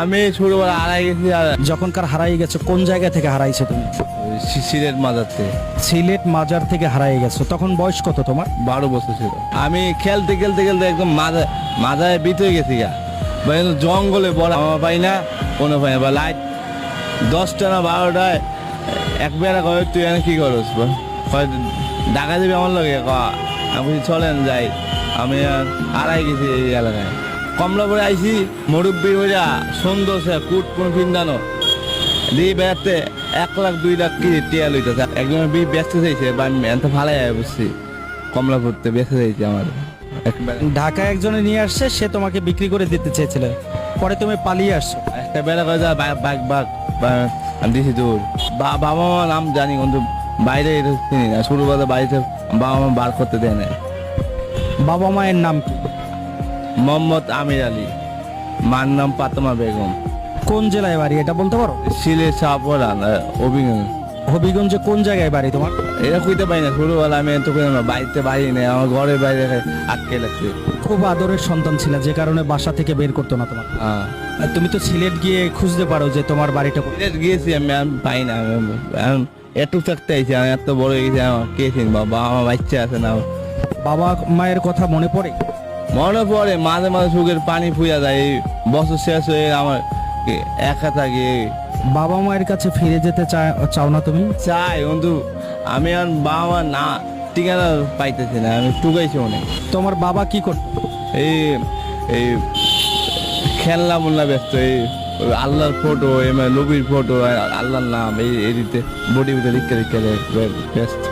আমি ছোটবেলা হারাই গেছি। আর যখনকার হারাই গেছো কোন জায়গা থেকে হারাইছো তুমি? সিলেট মাজারতে সিলেট মাজার থেকে হারাই গেছো, তখন বয়স কত তোমার? 12 বছর ছিল। আমি খেলতে খেলতে খেলতে একদম মাজায় ভিতরে গেছি গা, বা একদম জঙ্গলে বড় আমার পাই না কোনো পাই না, বা লাইট 10টা না 12টায় এক বেড়া করে তুই এখানে কি করস, ডাকা দিবি আমার লগে। আমি বলছি, চলেন যাই। আমি আর হারাই গেছি এই এলাকায়। কমলাপুরে আইছি, মুরব্বী হইয়া সুন্দর সে কুট কোন ফিন্দানো দিয়ে বেড়াতে 1 লাখ 2 লাখ কি টিয়া লইতেছে। একজন ব্যস্ত চাইছে বা এত ভালো বুঝছি, কমলাপুরতে বেঁচে যাইছে আমার একবার। ঢাকা একজনে নিয়ে আসছে, সে তোমাকে বিক্রি করে দিতে চেয়েছিল, পরে তুমি পালিয়ে আসছো। একটা বেলা করে যা বাঘ বাঘ আমি দিছি দূর। বাবা মা নাম জানি কিন্তু বাইরে এটা চিনি না। শুরু কথা বাড়িতে বাবা মা বার করতে দেয় না। বাবা মায়ের নাম কি? মোহাম্মদ আমির আলী, মার নাম ফাতেমা বেগম। কোন জেলায় বাড়ি এটা বলতে পারো? সিলেট সাপড়া অভিজ্ঞান। হবিগঞ্জে কোন জায়গায় বাড়ি তোমার? এটা কইতে পারি না। ছোটবেলা আমি এত করি না, বাড়িতে বাড়ি নেই, আমার ঘরের বাইরে আটকে লাগছে। খুব আদরের সন্তান ছিল, যে কারণে বাসা থেকে বের করতো না তোমার। হ্যাঁ, আর তুমি তো সিলেট গিয়ে খুঁজতে পারো যে তোমার বাড়িটা কোথায়। সিলেট গিয়েছি আমি পাই না। একটু থাকতে আইছি, আমি এত বড় হয়ে গেছি, আমার কে চিনবা? বাবা আমার বাচ্চা আছে না। বাবা মায়ের কথা মনে পড়ে? মনে পড়ে, মাঝে মাঝে চোখের পানি ফুয়া যায়। এই বছর শেষ হয়ে আমার একা থাকি। বাবা মায়ের কাছে ফিরে যেতে চাও না তুমি? চাই কিন্তু আমি আর বাবা মা না ঠিকানা পাইতেছি না। আমি টুকাইছি অনেক। তোমার বাবা কি করতো? এই এই খেলনা মোল্লা ব্যস্ত। এই আল্লাহর ফটো, নবীর ফটো, আল্লাহর নাম এই দিতে বডি বিটে লিখতে লিখতে ব্যস্ত।